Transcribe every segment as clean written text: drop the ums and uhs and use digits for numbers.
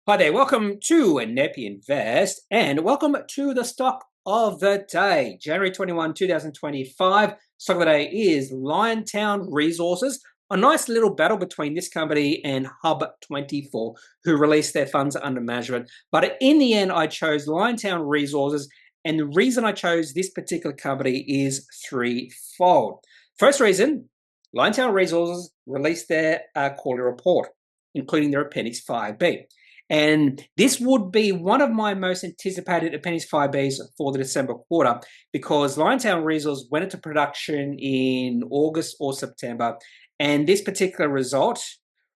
Hi there, welcome to Kneppy Invest and welcome to the stock of the day. January 2025. Stock of the day is Liontown Resources. A nice little battle between this company and Hub24, who released their funds under management. But in the end, I chose Liontown Resources, and the reason I chose this particular company is threefold. First reason, Liontown Resources released their quarterly report, including their Appendix 5B. And this would be one of my most anticipated Appendix 5Bs for the December quarter because Liontown Resources went into production in August or September. And this particular result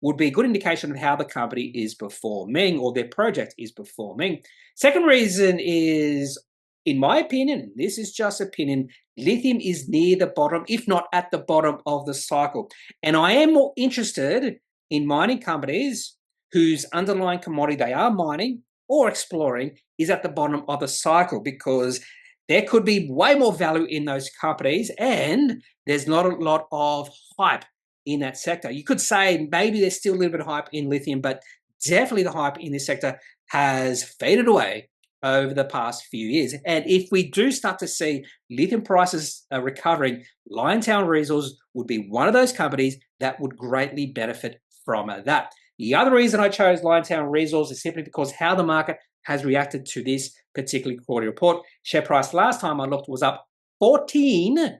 would be a good indication of how the company is performing or their project is performing. Second reason is, in my opinion, this is just opinion, lithium is near the bottom, if not at the bottom of the cycle. And I am more interested in mining companies whose underlying commodity they are mining or exploring is at the bottom of the cycle, because there could be way more value in those companies and there's not a lot of hype in that sector. You could say maybe there's still a little bit of hype in lithium, but definitely the hype in this sector has faded away over the past few years. And if we do start to see lithium prices recovering, Liontown Resources would be one of those companies that would greatly benefit from that. The other reason I chose Liontown Resources is simply because how the market has reacted to this particular quarterly report. Share price last time I looked was up 14%,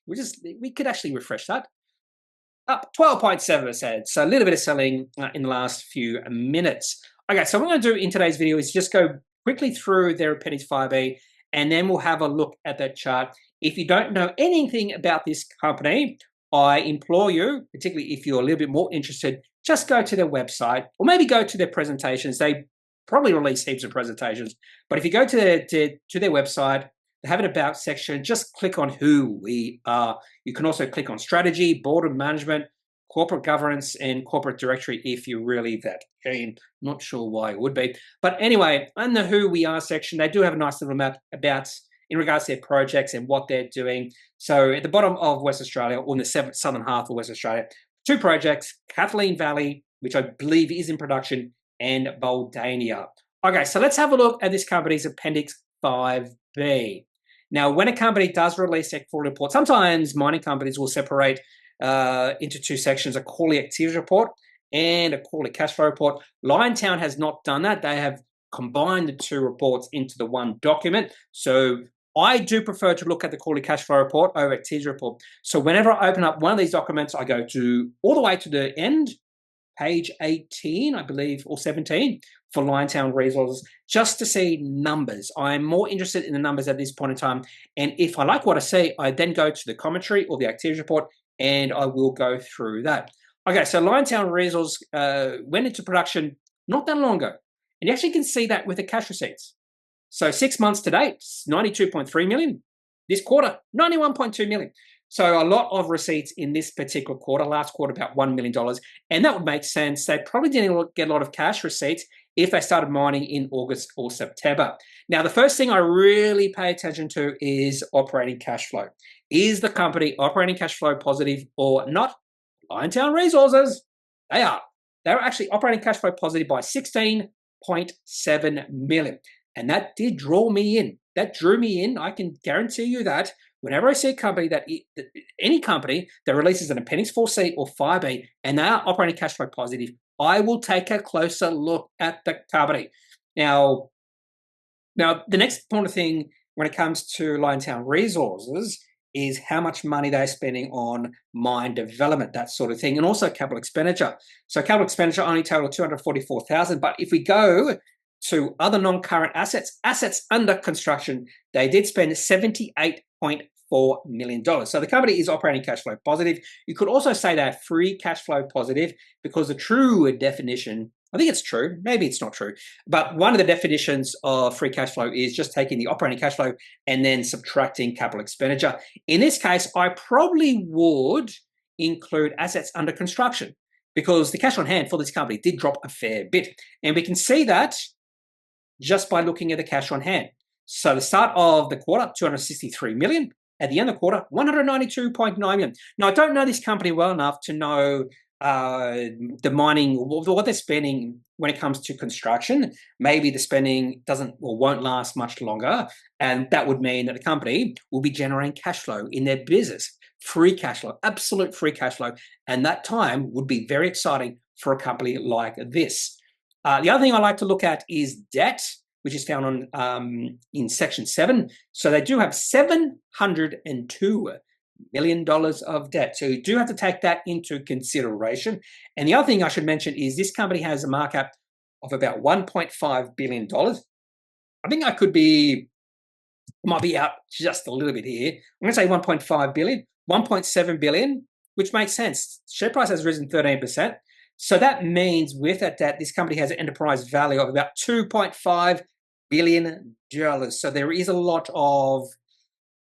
which is, we could actually refresh that, up 12.7%. So a little bit of selling in the last few minutes. Okay, so what I'm going to do in today's video is just go quickly through their Appendix 5B, and then we'll have a look at that chart. If you don't know anything about this company, I implore you, particularly if you're a little bit more interested, just go to their website or maybe go to their presentations. They probably release heaps of presentations, but if you go to their website, they have an about section. Just click on who we are. You can also click on strategy, board of management, corporate governance, and corporate directory if you're really that keen. Not sure why it would be. But anyway, in the who we are section, they do have a nice little map about in regards to their projects and what they're doing. So at the bottom of West Australia, or in the southern half of West Australia, two projects, Kathleen Valley, which I believe is in production, and Buldania. Okay, so let's have a look at this company's Appendix 5B. Now, when a company does release their quarterly report, sometimes mining companies will separate into two sections, a quarterly activity report and a quarterly cash flow report. Liontown has not done that. They have combined the two reports into the one document. So I do prefer to look at the quarterly cash flow report over activity report. So whenever I open up one of these documents, I go to all the way to the end, page 18, I believe, or 17 for Liontown Resources, just to see numbers. I'm more interested in the numbers at this point in time. And if I like what I see, I then go to the commentary or the activity report, and I will go through that. Okay, so Liontown Resources went into production not that long ago. And you actually can see that with the cash receipts. So 6 months to date, 92.3 million. This quarter, 91.2 million. So a lot of receipts in this particular quarter, last quarter about $1 million. And that would make sense. They probably didn't get a lot of cash receipts if they started mining in August or September. Now, the first thing I really pay attention to is operating cash flow. Is the company operating cash flow positive or not? Liontown Resources, they are. They're actually operating cash flow positive by 16.7 million. And that did draw me in. That drew me in. I can guarantee you that whenever I see a company any company that releases an Appendix 4C or 5B and they are operating cash flow positive, I will take a closer look at the company. Now the next important thing when it comes to Liontown Resources is how much money they're spending on mine development, that sort of thing, and also capital expenditure. So capital expenditure only total 244,000, but if we go to other non-current assets under construction, they did spend $78.4 million. So the company is operating cash flow positive. You could also say they're free cash flow positive because the true definition, I think it's true, maybe it's not true, but one of the definitions of free cash flow is just taking the operating cash flow and then subtracting capital expenditure. In this case, I probably would include assets under construction because the cash on hand for this company did drop a fair bit. And we can see that just by looking at the cash on hand. So the start of the quarter, 263 million. At the end of the quarter, 192.9 million. Now, I don't know this company well enough to know the mining, what they're spending when it comes to construction, maybe the spending doesn't or won't last much longer, and that would mean that the company will be generating cash flow in their business, free cash flow, absolute free cash flow, and that time would be very exciting for a company like this. The other thing I like to look at is debt, which is found on in section 7. So they do have $702 million of debt. So you do have to take that into consideration. And the other thing I should mention is this company has a markup of about $1.5 billion. I think I might be out just a little bit here. I'm going to say 1.5 billion, 1.7 billion, which makes sense. Share price has risen 13%. So that means with that debt, this company has an enterprise value of about $2.5 billion. So there is a lot of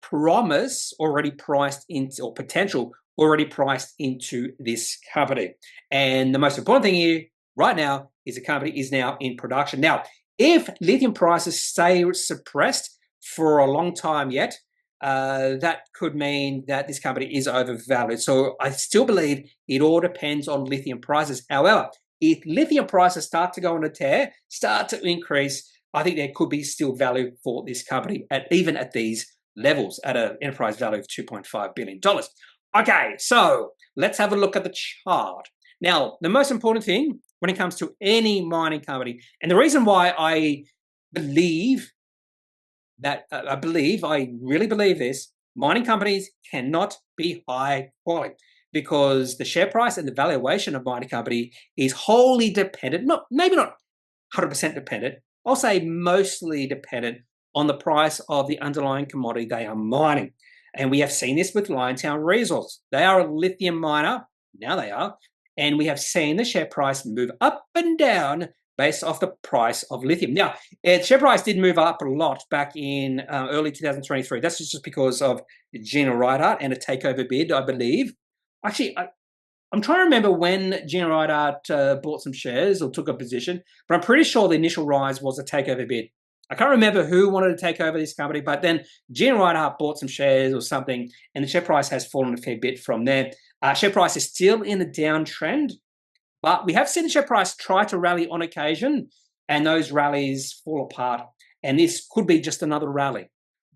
promise already priced into, or potential already priced into this company. And the most important thing here right now is the company is now in production. Now, if lithium prices stay suppressed for a long time yet, that could mean that this company is overvalued. So I still believe it all depends on lithium prices. However, if lithium prices start to go on a tear, start to increase, I think there could be still value for this company even at these levels at an enterprise value of $2.5 billion. Okay, so let's have a look at the chart. Now, the most important thing when it comes to any mining company, and the reason why I believe that, I really believe this, mining companies cannot be high quality because the share price and the valuation of mining company is wholly dependent, maybe not 100% dependent, I'll say mostly dependent on the price of the underlying commodity they are mining. And we have seen this with Liontown Resources. They are a lithium miner, now they are, and we have seen the share price move up and down based off the price of lithium. Now, its share price did move up a lot back in early 2023. That's just because of Gina Ridehart and a takeover bid, I believe. Actually, I'm trying to remember when Gina Ridehart bought some shares or took a position, but I'm pretty sure the initial rise was a takeover bid. I can't remember who wanted to take over this company, but then Gina Ridehart bought some shares or something, and the share price has fallen a fair bit from there. Share price is still in a downtrend, but we have seen the share price try to rally on occasion, and those rallies fall apart. And this could be just another rally.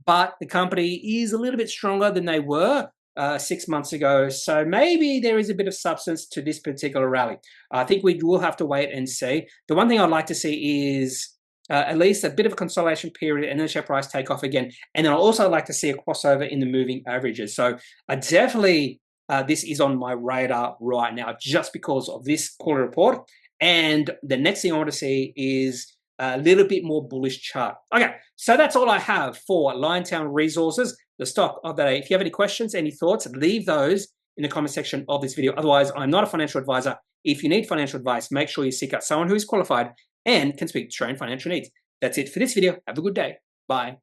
But the company is a little bit stronger than they were 6 months ago. So maybe there is a bit of substance to this particular rally. I think we will have to wait and see. The one thing I'd like to see is at least a bit of a consolidation period and then the share price take off again. And then I'd also like to see a crossover in the moving averages. So I definitely, this is on my radar right now just because of this quarter report. And the next thing I want to see is a little bit more bullish chart. Okay, so that's all I have for Liontown Resources, the stock of the day. If you have any questions, any thoughts, leave those in the comment section of this video. Otherwise, I'm not a financial advisor. If you need financial advice, make sure you seek out someone who is qualified and can speak to your own financial needs. That's it for this video. Have a good day. Bye.